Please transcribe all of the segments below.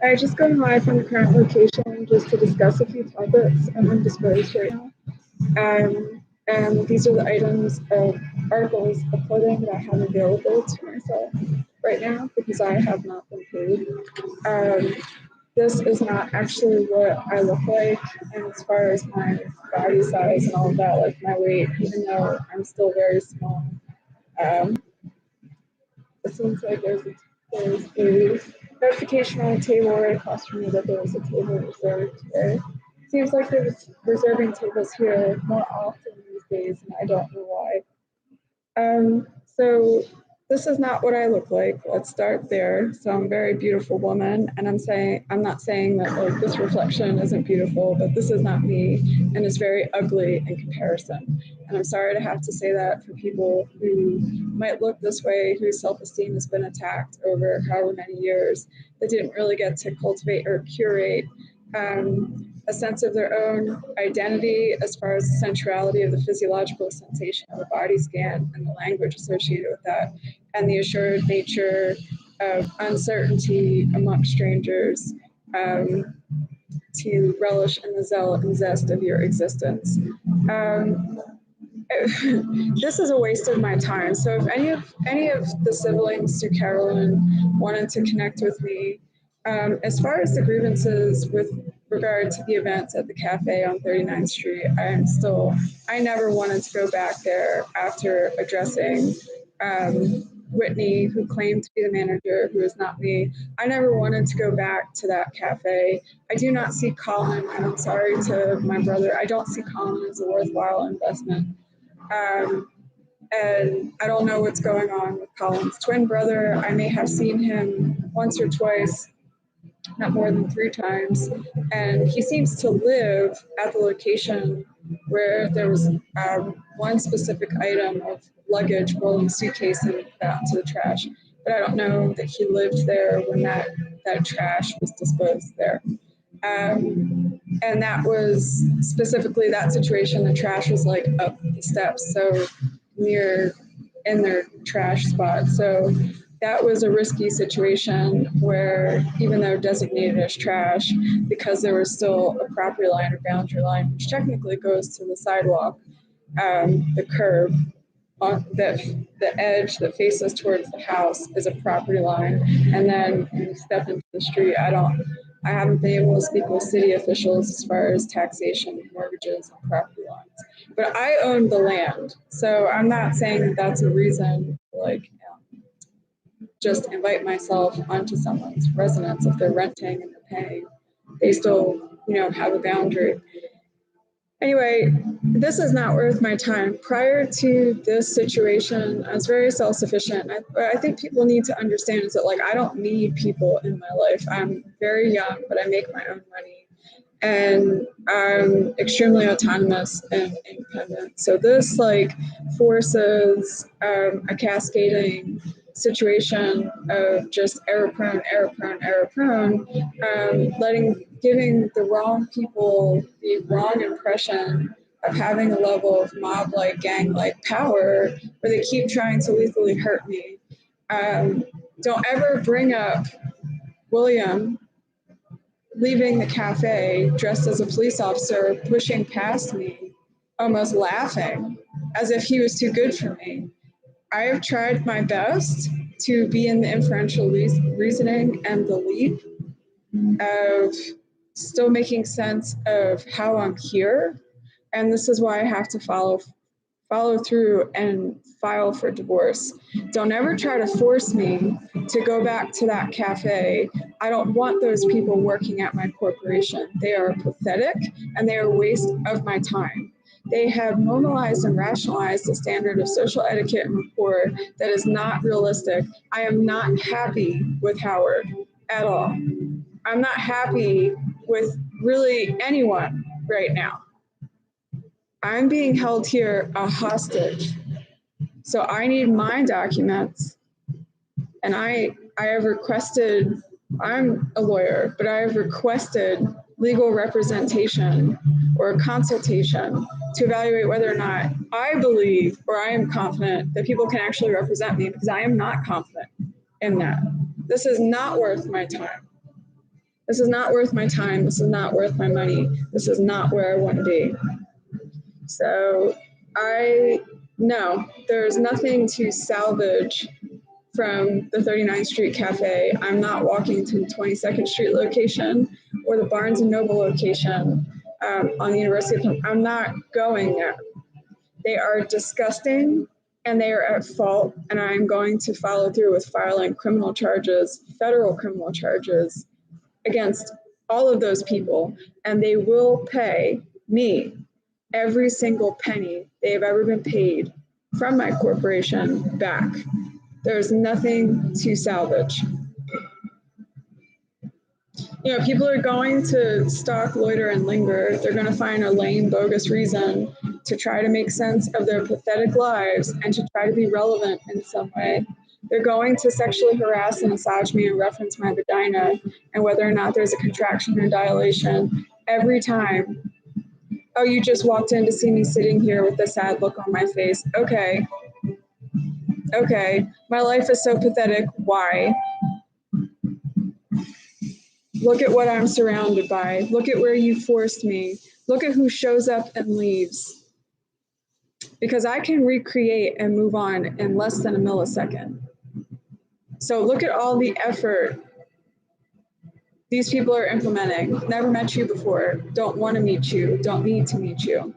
I just going live from the current location just to discuss a few topics I'm indisposed right now. And these are the items of articles of clothing that I have available to myself right now because I have not been paid. Um, this is not actually what I look like, and as far as my body size and all of that, like my weight, even though I'm still very small. Um, it seems like there's a notification on the table right across from me that there was a table reserved today. Seems like they're reserving tables here more often these days, and I don't know why. So this is not what I look like. Let's start there. So I'm a very beautiful woman, and I'm not saying that like this reflection isn't beautiful, but this is not me, and it's very ugly in comparison. And I'm sorry to have to say that for people who might look this way, whose self-esteem has been attacked over however many years, that didn't really get to cultivate or curate a sense of their own identity as far as the centrality of the physiological sensation of a body scan and the language associated with that, and the assured nature of uncertainty amongst strangers, to relish in the zeal and zest of your existence. Um, this is a waste of my time. So if any of the siblings to Carolyn wanted to connect with me, as far as the grievances with regard to the events at the cafe on 39th Street, I never wanted to go back there after addressing Whitney, who claimed to be the manager, who is not me. I never wanted to go back to that cafe. I do not see Colin, and I'm sorry to my brother, I don't see Colin as a worthwhile investment. Um, and I don't know what's going on with Colin's twin brother. I may have seen him once or twice, not more than 3 times, and he seems to live at the location where there was one specific item of luggage, rolling suitcase, and put out into the trash. But I don't know that he lived there when that trash was disposed there. And that was specifically that situation. The trash was like up the steps, so near in their trash spot. So that was a risky situation where even though designated as trash, because there was still a property line or boundary line, which technically goes to the sidewalk, the curb, on the edge that faces towards the house is a property line, and then you step into the street. I haven't been able to speak with city officials as far as taxation, mortgages, and property lines. But I own the land, so I'm not saying that that's a reason to just invite myself onto someone's residence if they're renting and they're paying. They still, have a boundary. Anyway, this is not worth my time. Prior to this situation, I was very self-sufficient. I think people need to understand is that I don't need people in my life. I'm very young, but I make my own money. And I'm extremely autonomous and independent. So this forces a cascading situation of just error prone, giving the wrong people the wrong impression of having a level of mob-like, gang-like power where they keep trying to lethally hurt me. Don't ever bring up William leaving the cafe dressed as a police officer, pushing past me, almost laughing, as if he was too good for me. I have tried my best to be in the inferential reasoning and the leap of still making sense of how I'm here. And this is why I have to follow through and file for divorce. Don't ever try to force me to go back to that cafe. I don't want those people working at my corporation. They are pathetic and they are a waste of my time. They have normalized and rationalized a standard of social etiquette and rapport that is not realistic. I am not happy with Howard at all. I'm not happy with really anyone right now. I'm being held here a hostage. So I need my documents, and I have requested, I'm a lawyer, but I have requested legal representation or consultation to evaluate whether or not I believe or I am confident that people can actually represent me, because I am not confident in that. This is not worth my time. This is not worth my time. This is not worth my money. This is not where I want to be. So no, there's nothing to salvage from the 39th Street Cafe. I'm not walking to the 22nd Street location or the Barnes & Noble location on the University of, I'm not going there. They are disgusting and they are at fault, and I'm going to follow through with filing criminal charges, federal criminal charges against all of those people, and they will pay me every single penny they've ever been paid from my corporation back. There's nothing to salvage. You know, people are going to stalk, loiter, and linger. They're going to find a lame, bogus reason to try to make sense of their pathetic lives and to try to be relevant in some way. They're going to sexually harass and massage me and reference my vagina and whether or not there's a contraction or dilation every time. Oh, you just walked in to see me sitting here with a sad look on my face. Okay. Okay. My life is so pathetic. Why? Look at what I'm surrounded by. Look at where you forced me. Look at who shows up and leaves. Because I can recreate and move on in less than a millisecond. So look at all the effort these people are implementing. Never met you before, don't want to meet you, don't need to meet you.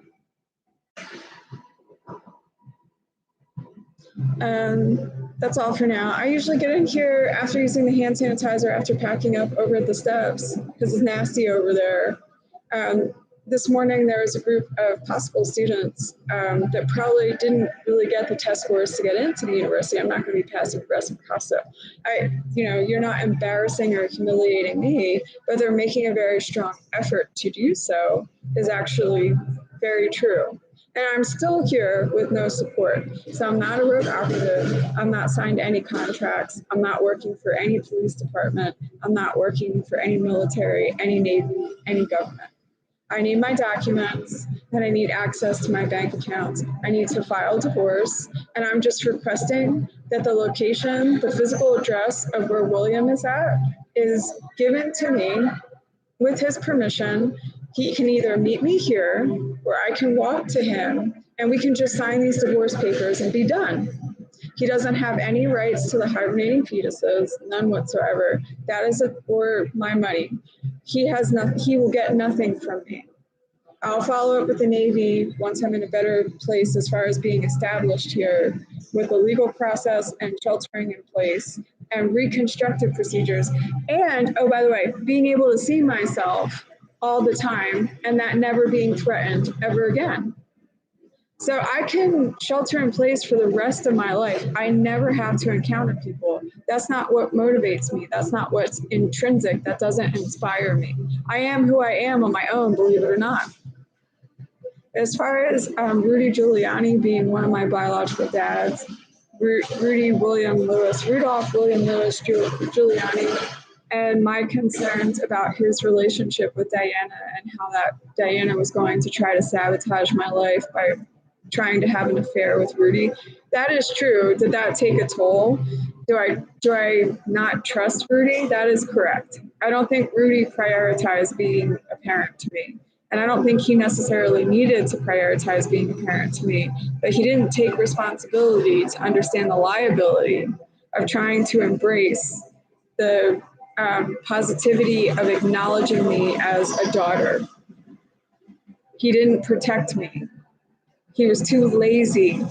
That's all for now. I usually get in here after using the hand sanitizer after packing up over at the steps because it's nasty over there. This morning there was a group of possible students that probably didn't really get the test scores to get into the university. I'm not going to be passive aggressive CASA. You're not embarrassing or humiliating me, but they're making a very strong effort to do so is actually very true. And I'm still here with no support. So I'm not a rogue operative. I'm not signed to any contracts. I'm not working for any police department. I'm not working for any military, any Navy, any government. I need my documents and I need access to my bank accounts. I need to file divorce. And I'm just requesting that the location, the physical address of where William is at is given to me with his permission. He can either meet me here or I can walk to him and we can just sign these divorce papers and be done. He doesn't have any rights to the hibernating fetuses, none whatsoever. That is for my money. He will get nothing from me. I'll follow up with the Navy once I'm in a better place as far as being established here with the legal process and sheltering in place and reconstructive procedures. And, oh, by the way, being able to see myself all the time and that never being threatened ever again. So I can shelter in place for the rest of my life. I never have to encounter people. That's not what motivates me. That's not what's intrinsic. That doesn't inspire me. I am who I am on my own, believe it or not. As far as Rudy Giuliani being one of my biological dads, Rudolph William Lewis Giuliani, and my concerns about his relationship with Diana and how that Diana was going to try to sabotage my life by trying to have an affair with Rudy. That is true. Did that take a toll? Do I not trust Rudy? That is correct. I don't think Rudy prioritized being a parent to me. And I don't think he necessarily needed to prioritize being a parent to me, but he didn't take responsibility to understand the liability of trying to embrace the positivity of acknowledging me as a daughter. He didn't protect me. He was too lazy,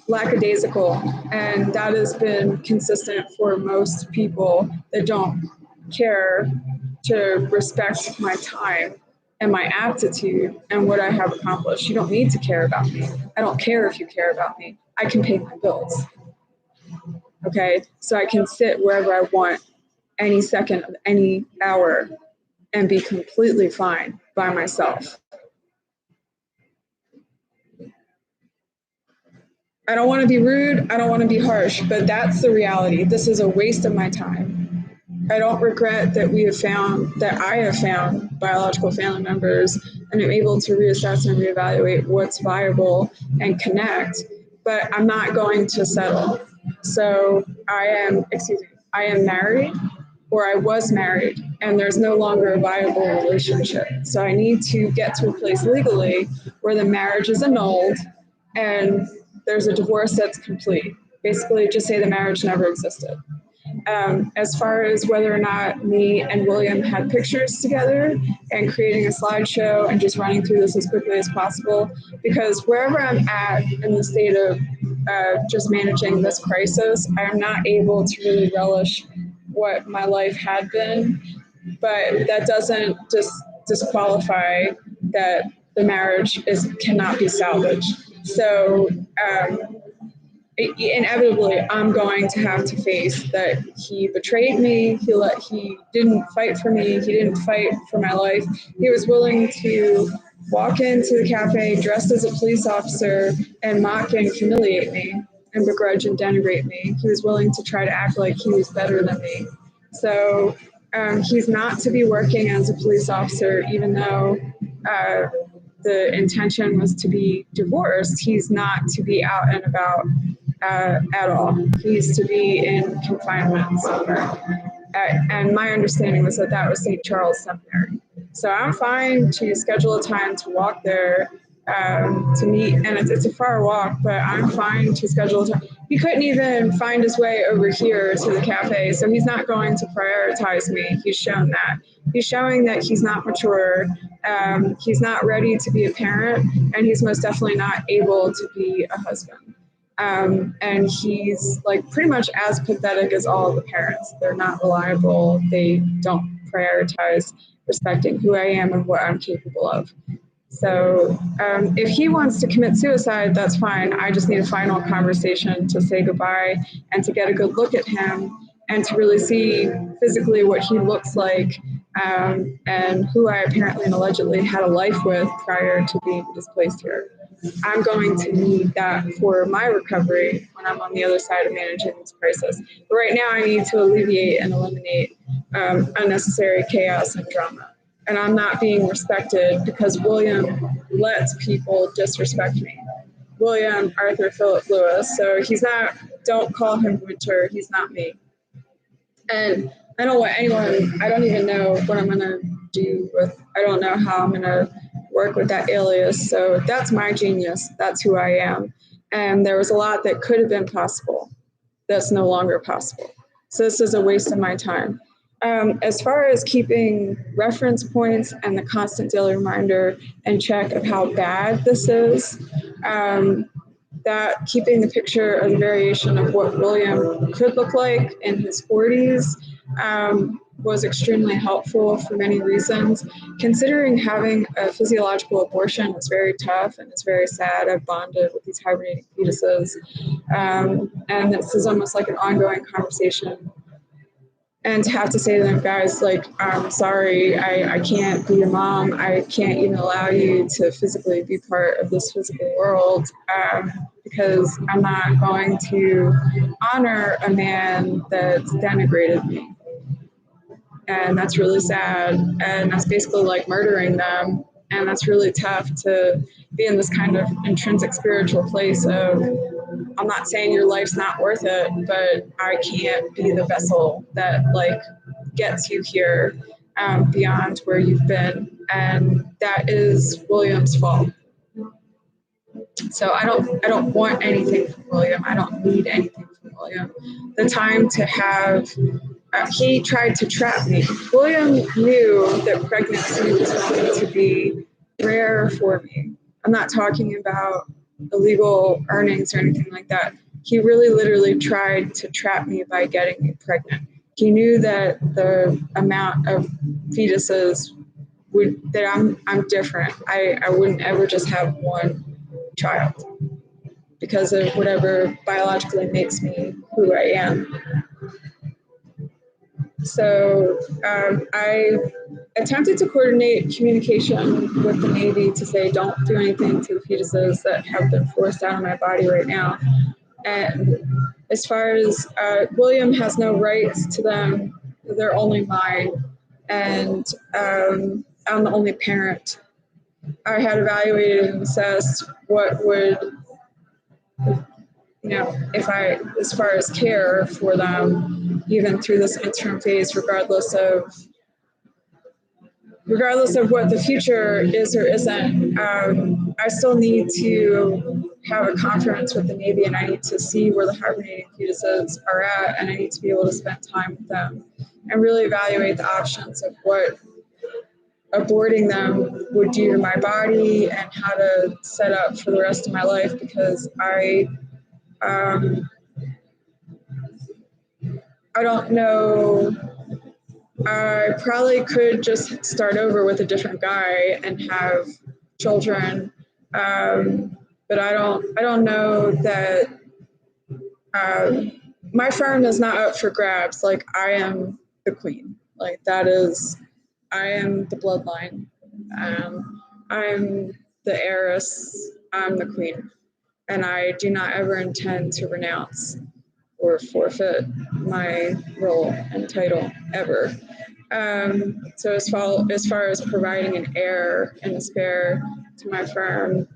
lackadaisical, and that has been consistent for most people that don't care to respect my time and my aptitude and what I have accomplished. You don't need to care about me. I don't care if you care about me. I can pay my bills. Okay, so I can sit wherever I want any second of any hour and be completely fine by myself. I don't want to be rude, I don't want to be harsh, but that's the reality. This is a waste of my time. I don't regret that I have found biological family members and am able to reassess and reevaluate what's viable and connect, but I'm not going to settle. So I am married, or I was married and there's no longer a viable relationship. So I need to get to a place legally where the marriage is annulled and there's a divorce that's complete. Basically, just say the marriage never existed. As far as whether or not me and William had pictures together and creating a slideshow and just running through this as quickly as possible, because wherever I'm at in the state of just managing this crisis, I am not able to really relish what my life had been, but that doesn't disqualify that the marriage cannot be salvaged. So inevitably, I'm going to have to face that he betrayed me. He didn't fight for me. He didn't fight for my life. He was willing to walk into the cafe dressed as a police officer and mock and humiliate me and begrudge and denigrate me. He was willing to try to act like he was better than me. So he's not to be working as a police officer, even though the intention was to be divorced. He's not to be out and about at all. He's to be in confinement somewhere. And my understanding was that that was St. Charles Seminary. So I'm fine to schedule a time to walk there to meet, and it's a far walk, but I'm fine to schedule a time. He couldn't even find his way over here to the cafe, so he's not going to prioritize me. He's shown that. He's showing that he's not mature, he's not ready to be a parent, and he's most definitely not able to be a husband. And he's like pretty much as pathetic as all of the parents. They're not reliable. They don't prioritize respecting who I am and what I'm capable of. So if he wants to commit suicide, that's fine. I just need a final conversation to say goodbye and to get a good look at him and to really see physically what he looks like and who I apparently and allegedly had a life with prior to being displaced here. I'm going to need that for my recovery when I'm on the other side of managing this crisis. But right now, I need to alleviate and eliminate unnecessary chaos and drama. And I'm not being respected because William lets people disrespect me. William Arthur Philip Lewis. So he's not, don't call him Winter. He's not me. And I don't want anyone, I don't even know what I'm going to do with, I don't know how I'm going to work with that alias. So that's my genius. That's who I am. And there was a lot that could have been possible that's no longer possible. So this is a waste of my time. As far as keeping reference points and the constant daily reminder and check of how bad this is, that keeping the picture of the variation of what William could look like in his 40s was extremely helpful for many reasons. Considering having a physiological abortion is very tough and it's very sad. I've bonded with these hibernating fetuses. And this is almost like an ongoing conversation. And to have to say to them, guys, like, I'm sorry, I can't be your mom. I can't even allow you to physically be part of this physical world because I'm not going to honor a man that's denigrated me. And that's really sad. And that's basically like murdering them. And that's really tough to be in this kind of intrinsic spiritual place of, I'm not saying your life's not worth it, but I can't be the vessel that like gets you here beyond where you've been. And that is William's fault. So I don't want anything from William. I don't need anything from William. The time to have, he tried to trap me. William knew that pregnancy was going to be rare for me. I'm not talking about illegal earnings or anything like that. He really literally tried to trap me by getting me pregnant. He knew that the amount of fetuses that I'm different. I wouldn't ever just have one child because of whatever biologically makes me who I am. So I attempted to coordinate communication with the Navy to say, don't do anything to the fetuses that have been forced out of my body right now. And as far as William has no rights to them, they're only mine. And I'm the only parent. I had evaluated and assessed what would, if I, as far as care for them, even through this interim phase, regardless of regardless of what the future is or isn't, I still need to have a conference with the Navy, and I need to see where the hibernating fetuses are at, and I need to be able to spend time with them and really evaluate the options of what aborting them would do to my body and how to set up for the rest of my life, because I don't know. I probably could just start over with a different guy and have children, but I don't know that. My firm is not up for grabs. Like, I am the queen. Like, that is, I am the bloodline. I'm the heiress. I'm the queen, and I do not ever intend to renounce or forfeit my role and title ever. So as far as providing an heir and a spare to my firm,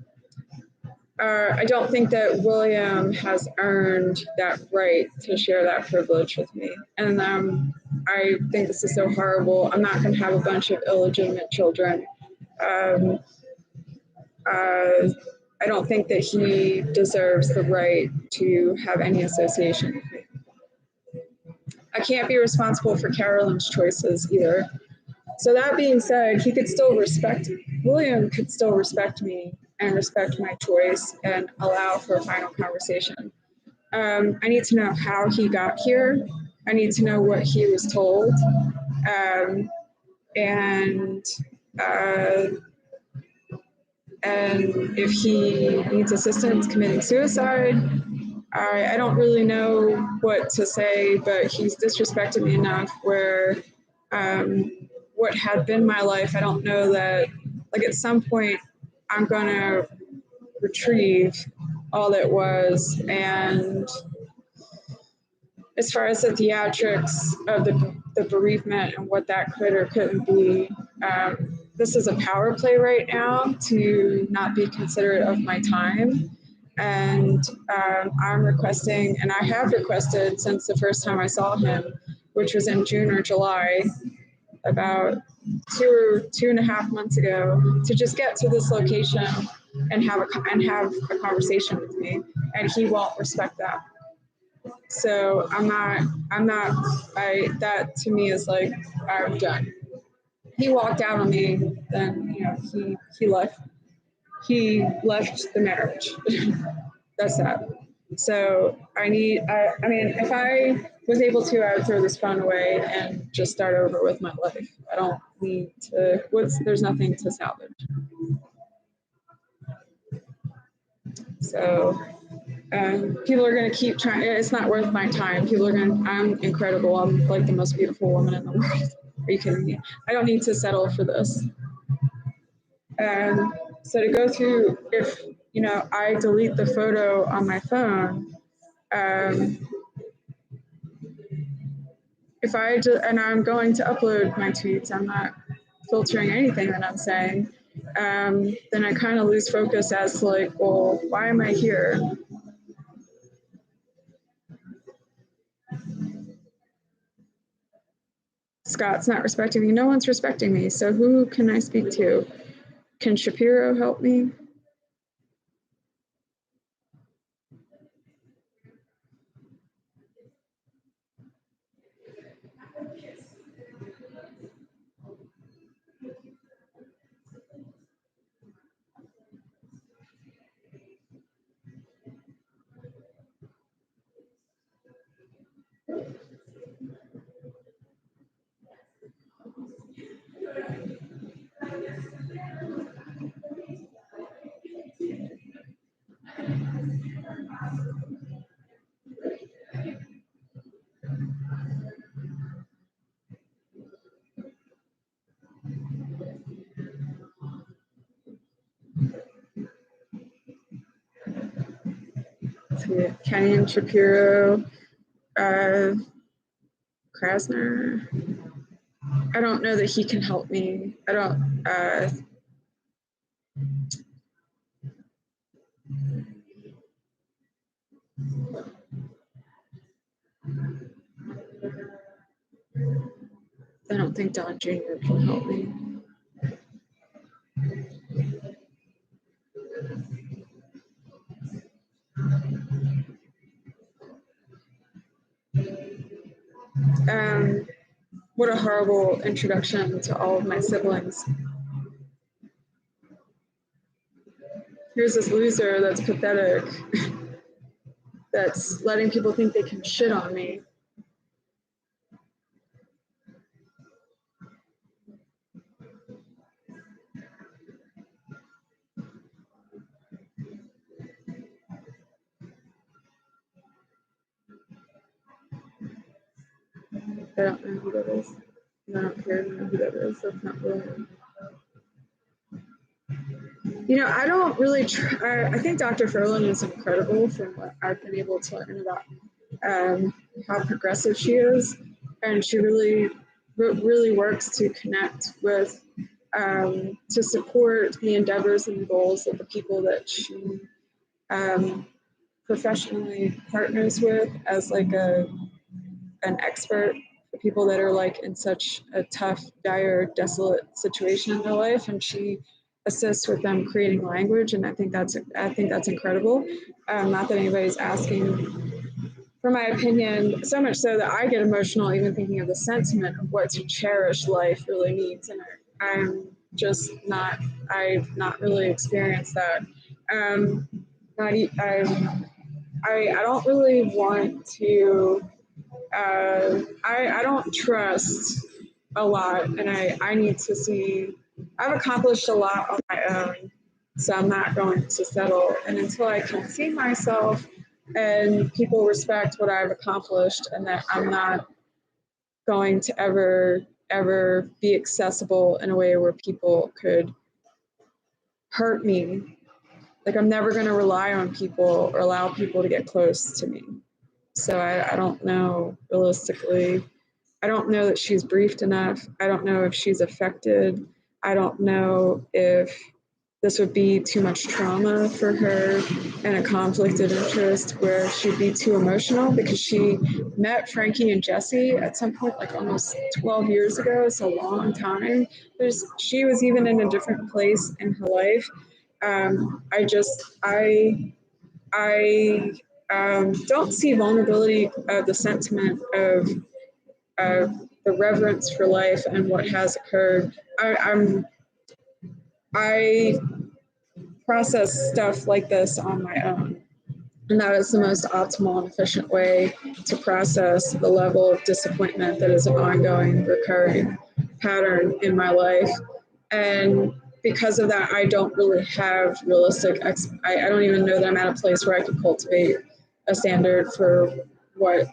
I don't think that William has earned that right to share that privilege with me. And I think this is so horrible. I'm not going to have a bunch of illegitimate children. I don't think that he deserves the right to have any association with me. I can't be responsible for Carolyn's choices either. So that being said, William could still respect me and respect my choice and allow for a final conversation. I need to know how he got here. I need to know what he was told. And if he needs assistance committing suicide. I don't really know what to say, but he's disrespected me enough where what had been my life, I don't know that, like, at some point I'm going to retrieve all that was. And as far as the theatrics of the bereavement and what that could or couldn't be, this is a power play right now to not be considerate of my time. And I'm requesting, and I have requested since the first time I saw him, which was in June or July, about 2.5 months ago, to just get to this location and have a conversation with me, and he won't respect that. So that to me is like, I'm done. He walked out on me, then he left the marriage. That's that. So I mean, if I was able to, I would throw this phone away and just start over with my life. I don't need to, there's nothing to salvage. So people are going to keep trying. It's not worth my time. I'm incredible. I'm like the most beautiful woman in the world. Are you kidding me? I don't need to settle for this. So to go through, if I delete the photo on my phone, and I'm going to upload my tweets, I'm not filtering anything that I'm saying, then I kind of lose focus as to, like, well, why am I here? Scott's not respecting me. No one's respecting me. So who can I speak to? Can Shapiro help me? Kenyon, Shapiro, Krasner. I don't know that he can help me. I don't. I don't think Don Jr. can help me. What a horrible introduction to all of my siblings. Here's this loser that's pathetic, that's letting people think they can shit on me. I don't know who that is. I don't care to know who that is. That's not really. You know, I don't really try. I think Dr. Ferlin is incredible from what I've been able to learn about how progressive she is. And she really works to connect with, to support the endeavors and goals of the people that she professionally partners with as like an expert for people that are like in such a tough, dire, desolate situation in their life, and she assists with them creating language, and I think that's incredible. Not that anybody's asking for my opinion, so much so that I get emotional even thinking of the sentiment of what to cherish life really means, and I'm just not. I've not really experienced that. I don't really want to. I don't trust a lot, and I need to see. I've accomplished a lot on my own, so I'm not going to settle. And until I can see myself and people respect what I've accomplished, and that I'm not going to ever be accessible in a way where people could hurt me. Like I'm never going to rely on people or allow people to get close to me. So I don't know realistically. I don't know that she's briefed enough. I don't know if she's affected. I don't know if this would be too much trauma for her and a conflict of interest where she'd be too emotional, because she met Frankie and Jesse at some point, like almost 12 years ago. It's a long time. She was even in a different place in her life. I don't see vulnerability of the sentiment of the reverence for life and what has occurred. I process stuff like this on my own, and that is the most optimal and efficient way to process the level of disappointment that is an ongoing, recurring pattern in my life. And because of that, I don't really have realistic. I don't even know that I'm at a place where I can cultivate a standard for what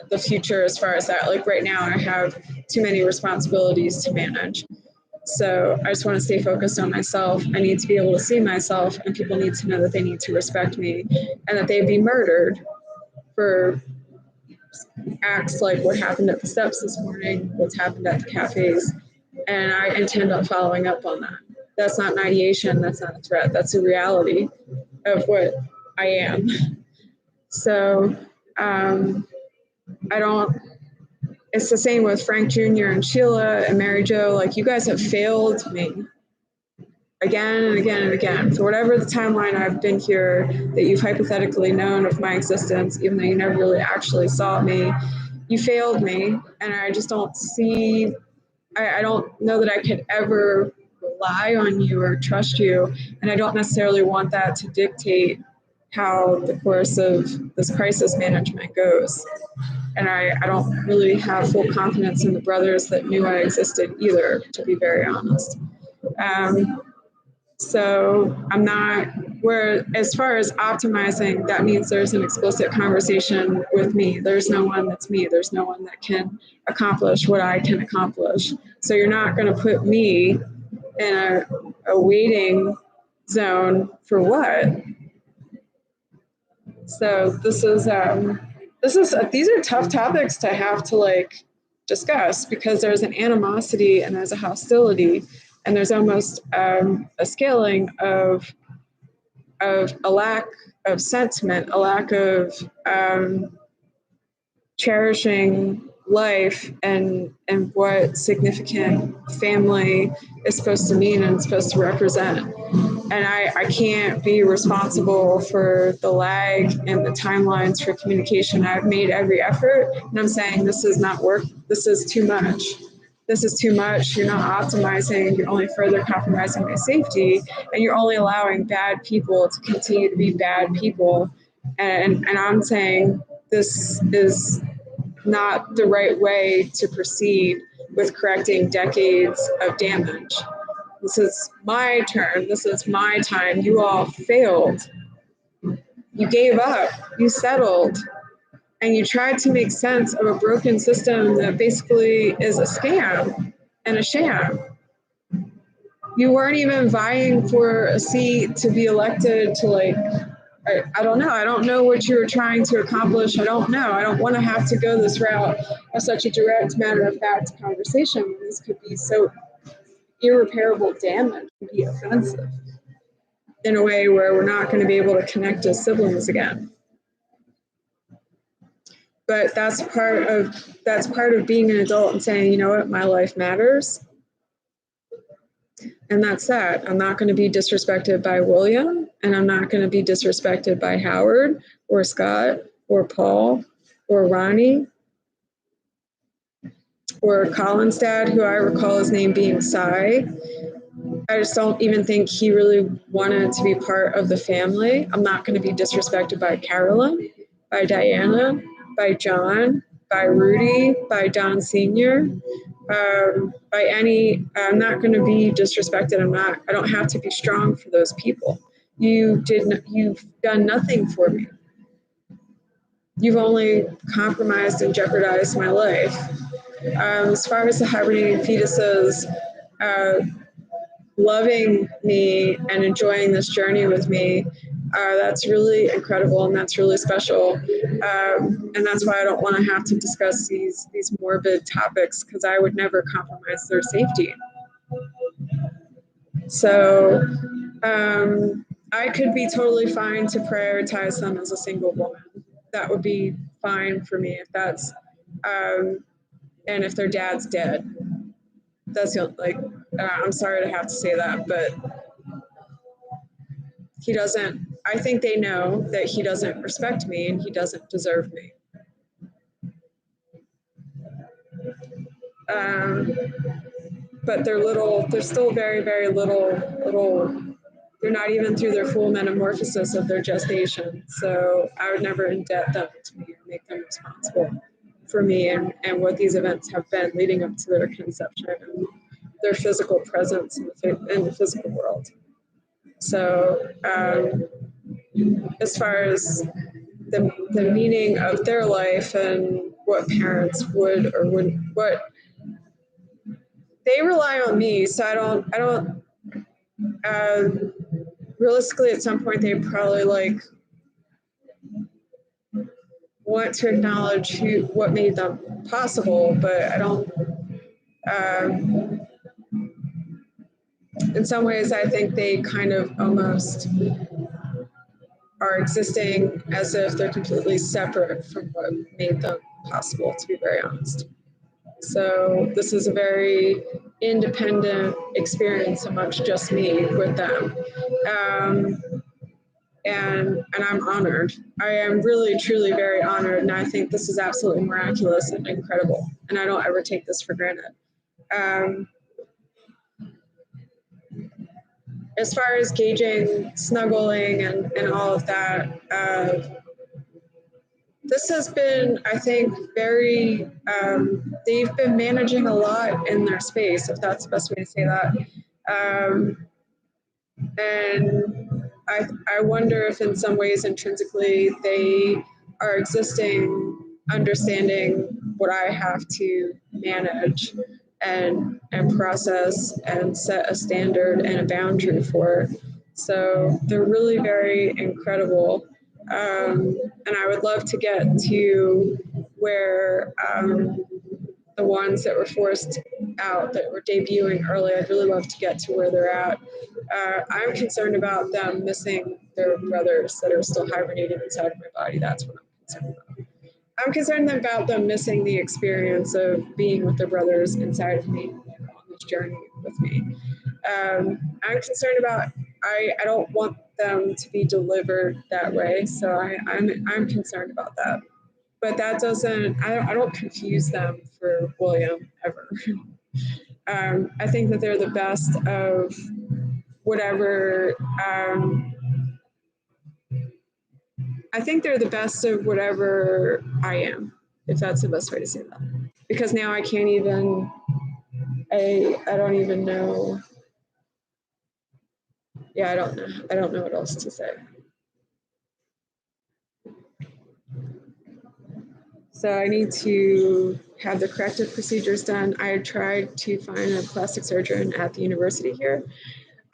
the future as far as that. Like right now, I have too many responsibilities to manage. So I just want to stay focused on myself. I need to be able to see myself, and people need to know that they need to respect me and that they'd be murdered for acts like what happened at the steps this morning, what's happened at the cafes. And I intend on following up on that. That's not an ideation, that's not a threat, that's a reality of what I am. So it's the same with Frank Jr. and Sheila and Mary Jo. Like, you guys have failed me again and again and again. For whatever the timeline I've been here that you've hypothetically known of my existence, even though you never really actually saw me, you failed me. And I just don't see, I don't know that I could ever rely on you or trust you. And I don't necessarily want that to dictate how the course of this crisis management goes. And I don't really have full confidence in the brothers that knew I existed either, to be very honest. So I'm not, where as far as optimizing, that means there's an explicit conversation with me. There's no one that's me. There's no one that can accomplish what I can accomplish. So you're not going to put me in a waiting zone for what? So these are tough topics to have to like discuss, because there's an animosity and there's a hostility and there's almost a scaling of a lack of sentiment, a lack of cherishing life and what significant family is supposed to mean and supposed to represent. and I can't be responsible for the lag and the timelines for communication. I've made every effort, and I'm saying this is not work. This is too much. This is too much. You're not optimizing. You're only further compromising my safety, and you're only allowing bad people to continue to be bad people. And I'm saying this is not the right way to proceed with correcting decades of damage. This is my turn. This is my time. You all failed. You gave up. You settled. And you tried to make sense of a broken system that basically is a scam and a sham. You weren't even vying for a seat to be elected to, like, I don't know. I don't know what you were trying to accomplish. I don't know. I don't want to have to go this route of such a direct, matter of fact conversation. This could be so irreparable damage and be offensive in a way where we're not going to be able to connect as siblings again. But that's part of being an adult and saying, you know what, my life matters. And that's that. I'm not going to be disrespected by William, and I'm not going to be disrespected by Howard or Scott or Paul or Ronnie or Colin's dad, who I recall his name being Cy. I just don't even think he really wanted to be part of the family. I'm not going to be disrespected by Carolyn, by Diana, by John, by Rudy, by Don Sr., by any. I'm not going to be disrespected. I don't have to be strong for those people. You've done nothing for me. You've only compromised and jeopardized my life. As far as the hibernating fetuses, loving me and enjoying this journey with me, that's really incredible and that's really special. And that's why I don't want to have to discuss these morbid topics, because I would never compromise their safety. So I could be totally fine to prioritize them as a single woman. That would be fine for me if that's, and if their dad's dead. That's like, I'm sorry to have to say that, but he doesn't, I think they know that he doesn't respect me and he doesn't deserve me. But they're still very, very little, they're not even through their full metamorphosis of their gestation. So I would never indebt them to me or make them responsible for me and what these events have been leading up to their conception and their physical presence in the physical world. So as far as the meaning of their life and what parents would or wouldn't, what they rely on me. So I don't realistically at some point they probably like want to acknowledge what made them possible, but I don't, in some ways I think they kind of almost are existing as if they're completely separate from what made them possible, to be very honest. So this is a very independent experience amongst just me with them. And I'm honored. I am really, truly very honored. And I think this is absolutely miraculous and incredible. And I don't ever take this for granted. As far as gauging, snuggling, and all of that, this has been, I think, very, they've been managing a lot in their space, if that's the best way to say that. And I wonder if in some ways intrinsically they are existing, understanding what I have to manage and process and set a standard and a boundary for. So they're really very incredible. And I would love to get to where the ones that were forced out, that were debuting early, I'd really love to get to where they're at. I'm concerned about them missing their brothers that are still hibernating inside of my body. That's what I'm concerned about. I'm concerned about them missing the experience of being with their brothers inside of me on this journey with me. I'm concerned about I don't want them to be delivered that way. So I'm concerned about that. But that doesn't, I don't confuse them for William ever. I think that they're the best of whatever, I think they're the best of whatever I am, if that's the best way to say that. Because now I can't even, I don't even know. Yeah, I don't know. I don't know what else to say. So I need to have the corrective procedures done. I tried to find a plastic surgeon at the university here.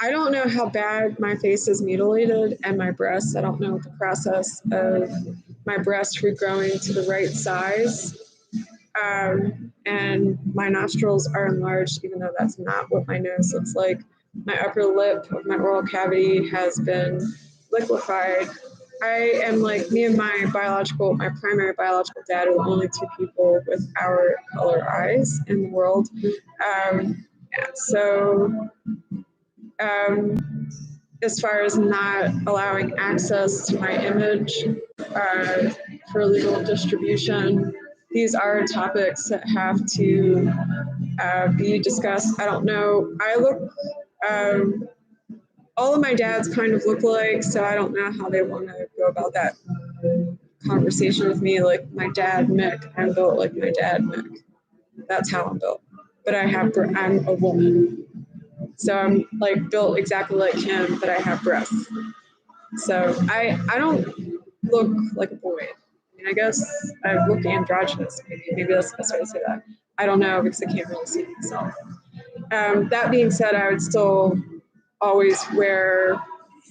I don't know how bad my face is mutilated and my breasts. I don't know the process of my breasts regrowing to the right size. And my nostrils are enlarged, even though that's not what my nose looks like. My upper lip of my oral cavity has been liquefied. I am like me and my primary biological dad are the only two people with our color eyes in the world. So as far as not allowing access to my image for legal distribution, these are topics that have to be discussed. I don't know. I look, all of my dads kind of look alike, so I don't know how they want to go about that conversation with me. Like my dad, Mick, I'm built like my dad, Mick. That's how I'm built. But I'm a woman. So I'm like built exactly like him, but I have breasts. So I don't look like a boy. I mean, I guess I look androgynous. Maybe that's the best way to say that. I don't know because I can't really see myself. That being said, I would still always wear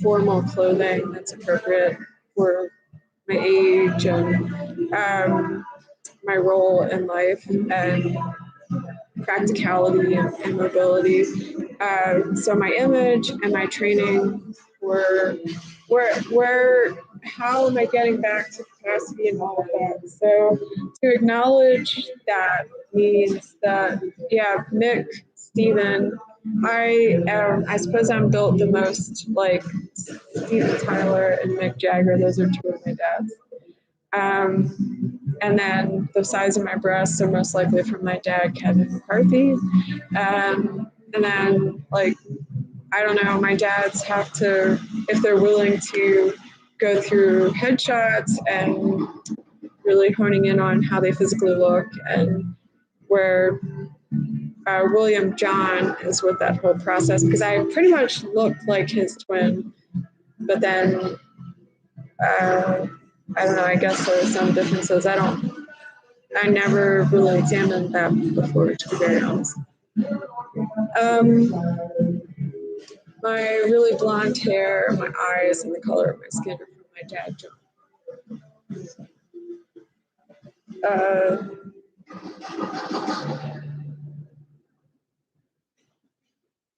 formal clothing that's appropriate for my age and my role in life and practicality and mobility. So my image and my training were how am I getting back to capacity and all of that? So to acknowledge that means that, yeah, Mick, Steven, I suppose I'm built the most like Steven Tyler and Mick Jagger. Those are two of my dads. And then the size of my breasts are most likely from my dad, Kevin McCarthy. And then, like, I don't know, my dads have to, if they're willing to go through headshots and really honing in on how they physically look, and where William John is with that whole process, because I pretty much look like his twin, but then I don't know, I guess there are some differences. I never really examined that before, to be very honest. My really blonde hair, my eyes, and the color of my skin are from my dad, John.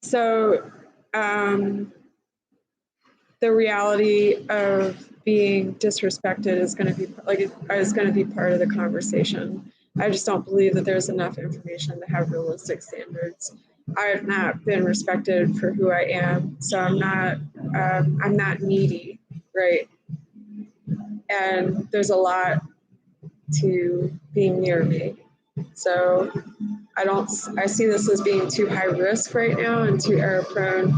So the reality of being disrespected is going to be part of the conversation. I just don't believe that there's enough information to have realistic standards. I have not been respected for who I am, so I'm not needy, right? And there's a lot to being near me. So I see this as being too high risk right now and too error prone.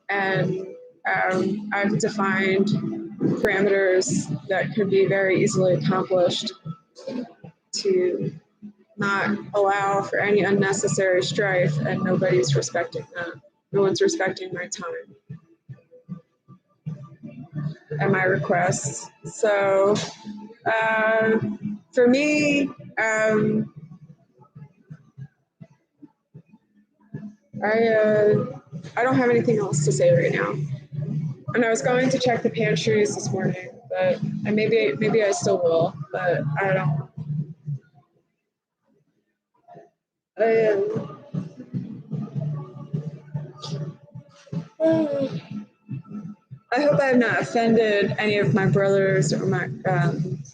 And I've defined parameters that could be very easily accomplished to not allow for any unnecessary strife, and nobody's respecting that. No one's respecting my time and my requests. So for me, I don't have anything else to say right now. And I was going to check the pantries this morning, but and maybe I still will, but I don't. I hope I have not offended any of my brothers or my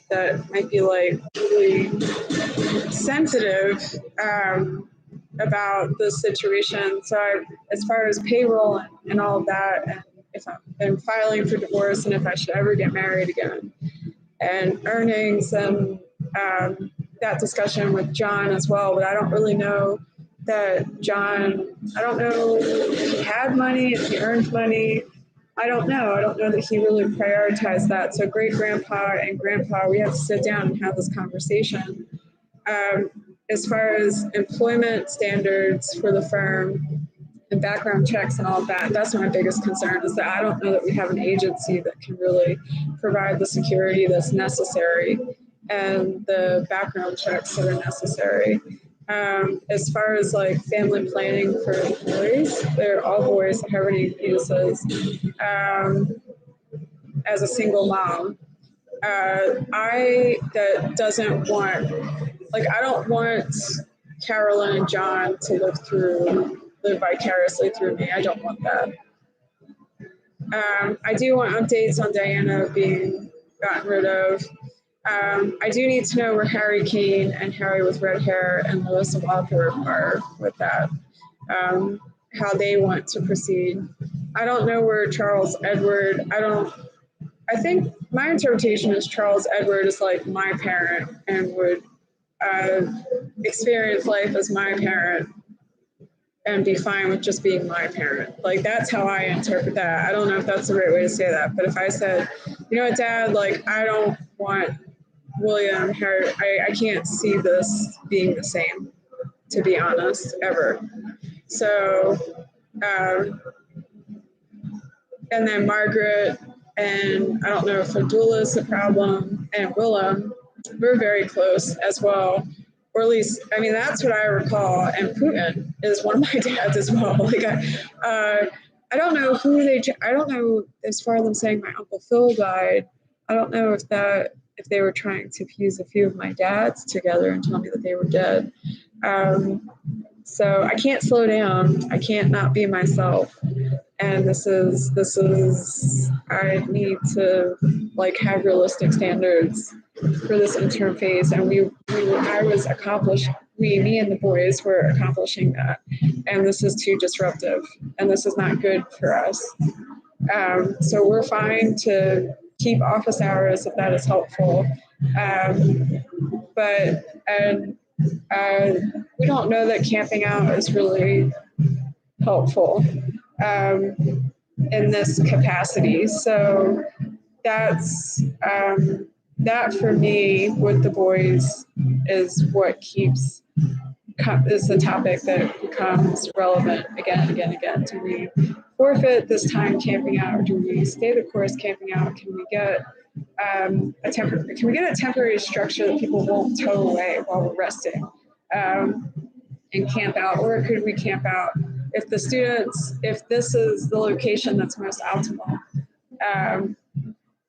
that might be like really sensitive about the situation. So as far as payroll and all of that, I'm filing for divorce and if I should ever get married again, and earnings and that discussion with John as well. But I don't really know that John, I don't know if he had money, if he earned money. I don't know. I don't know that he really prioritized that. So great grandpa and grandpa, we have to sit down and have this conversation. As far as employment standards for the firm and background checks and all of that, that's my biggest concern, is that I don't know that we have an agency that can really provide the security that's necessary and the background checks that are necessary. As far as like family planning for boys, they're all boys that have any fetuses. As a single mom, I don't want Carolyn and John to live vicariously through me. I don't want that. I do want updates on Diana being gotten rid of. I do need to know where Harry Kane and Harry with red hair and Melissa Walker are with that, how they want to proceed. I don't know where Charles Edward, I think my interpretation is Charles Edward is like my parent and would experience life as my parent and be fine with just being my parent. Like, that's how I interpret that. I don't know if that's the right way to say that, but if I said, you know what, Dad, like, I don't want William, Harry, I can't see this being the same, to be honest, ever. So, and then Margaret, and I don't know if Abdullah's the problem, and Willem, we're very close as well. Or at least, I mean, that's what I recall. And Putin is one of my dads as well. Like, I don't know I don't know, as far as them saying my Uncle Phil died, I don't know if they were trying to fuse a few of my dads together and tell me that they were dead. So I can't slow down. I can't not be myself. And this is, I need to like have realistic standards for this interim phase. And me and the boys were accomplishing that. And this is too disruptive and this is not good for us. So we're fine to keep office hours if that is helpful. But we don't know that camping out is really helpful in this capacity. So that's that for me with the boys is what is the topic that becomes relevant again and again and again. Do we forfeit this time camping out, or do we stay the course camping out? Can we get a temporary structure that people won't tow away while we're resting and camp out, or could we camp out if this is the location that's most optimal?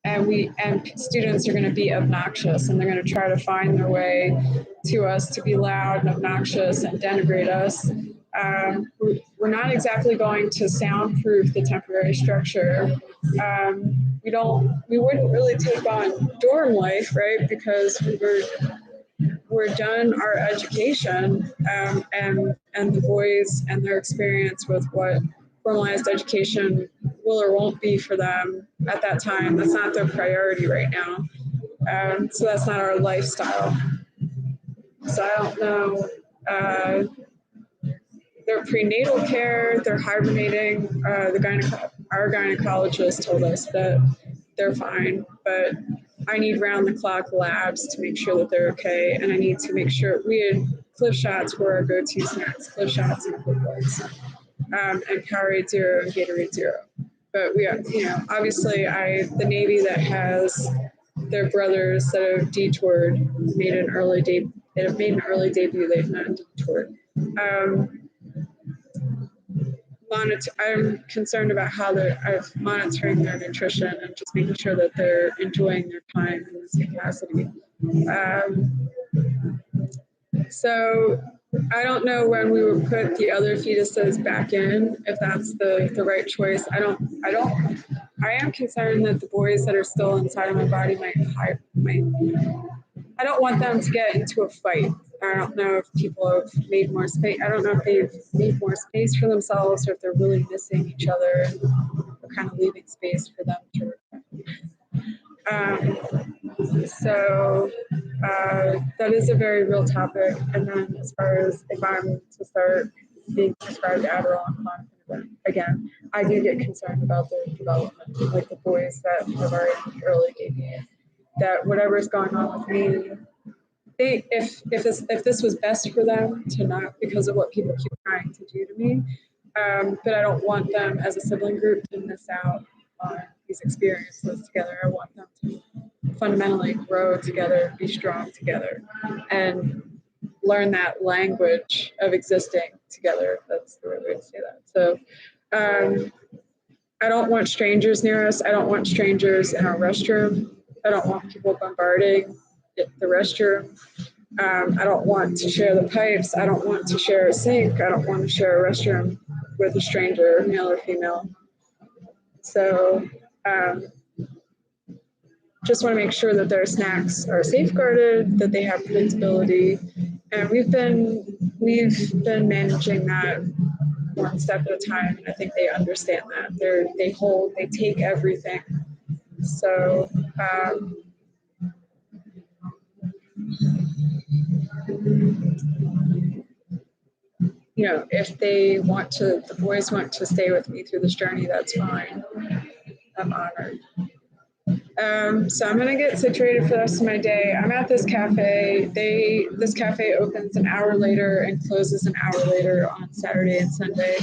And students are going to be obnoxious and they're going to try to find their way to us to be loud and obnoxious and denigrate us. We're not exactly going to soundproof the temporary structure. We wouldn't really take on dorm life, right? Because we're done our education, and the boys and their experience with what formalized education will or won't be for them at that time. That's not their priority right now. So that's not our lifestyle. So I don't know. Their prenatal care, they're hibernating. Our gynecologist told us that they're fine, but I need round-the-clock labs to make sure that they're okay, and I need to make sure Cliff Shots were our go-to snacks, Cliff Shots and Cliff and Powerade Zero and Gatorade Zero. But we, obviously, the Navy that has their brothers that have detoured made an early debut. They've not detoured. I'm concerned about how they're monitoring their nutrition and just making sure that they're enjoying their time in this capacity. So I don't know when we would put the other fetuses back in, if that's the right choice. I am concerned that the boys that are still inside of my body I don't want them to get into a fight. I don't know if people have made more space. I don't know if they've made more space for themselves or if they're really missing each other. We're kind of leaving space for them to so that is a very real topic. And then as far as if I'm to start being prescribed Adderall and Klonopin again, I do get concerned about their development, like the boys that have already early AD, that whatever is going on with me, if this was best for them to not, because of what people keep trying to do to me, but I don't want them as a sibling group to miss out on these experiences together. I want them to fundamentally grow together, be strong together, and learn that language of existing together. That's the right way to say that. So I don't want strangers near us. I don't want strangers in our restroom. I don't want people bombarding the restroom. I don't want to share the pipes. I don't want to share a sink. I don't want to share a restroom with a stranger, male or female. So just want to make sure that their snacks are safeguarded, that they have predictability. And we've been managing that one step at a time. And I think they understand that. They take everything. So you know, if they want to, the boys want to stay with me through this journey, that's fine. I'm honored. So I'm gonna get situated for the rest of my day. I'm at this cafe. This cafe opens an hour later and closes an hour later on Saturday and Sunday.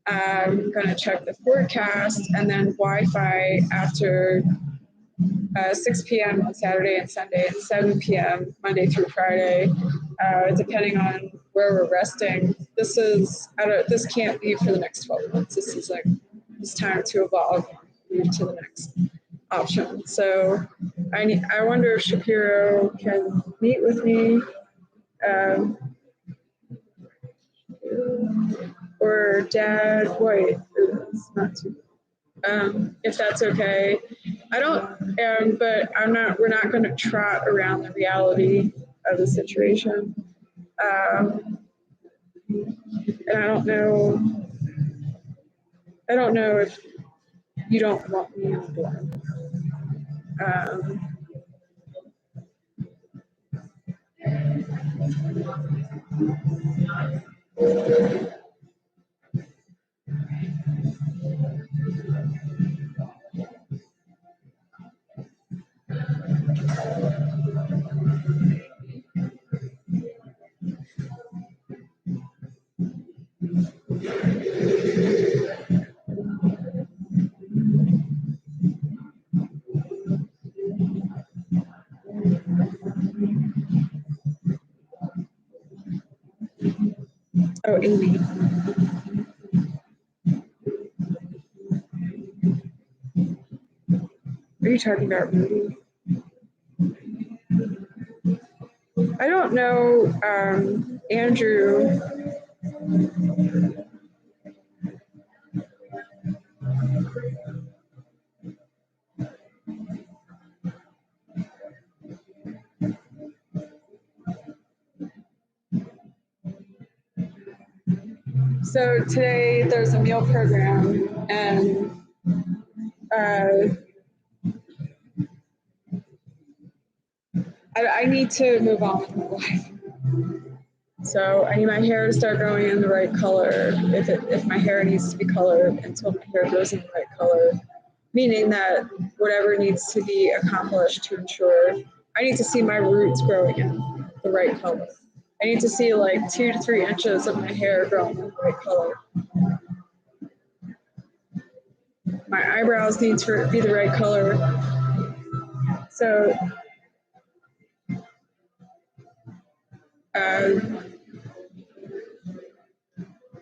I'm gonna check the forecast, and then Wi-Fi after 6 p.m. on Saturday and Sunday, and 7 p.m. Monday through Friday, depending on where we're resting. This can't be for the next 12 months. This is like, it's time to evolve, move to the next option. So I wonder if Shapiro can meet with me, or Dad White. It's not too. If that's okay. I don't, but we're not going to trot around the reality of the situation. And I don't know if you don't want me on board. Oh, Amy. Are you talking about Rudy? I don't know, Andrew. So today there's a meal program, and I need to move on with my life. So I need my hair to start growing in the right color. If my hair needs to be colored, until my hair grows in the right color, meaning that whatever needs to be accomplished to ensure, I need to see my roots growing in the right color. I need to see like 2 to 3 inches of my hair growing in the right color. My eyebrows need to be the right color. So I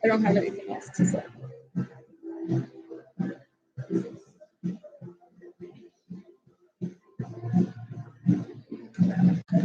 don't have anything else to say.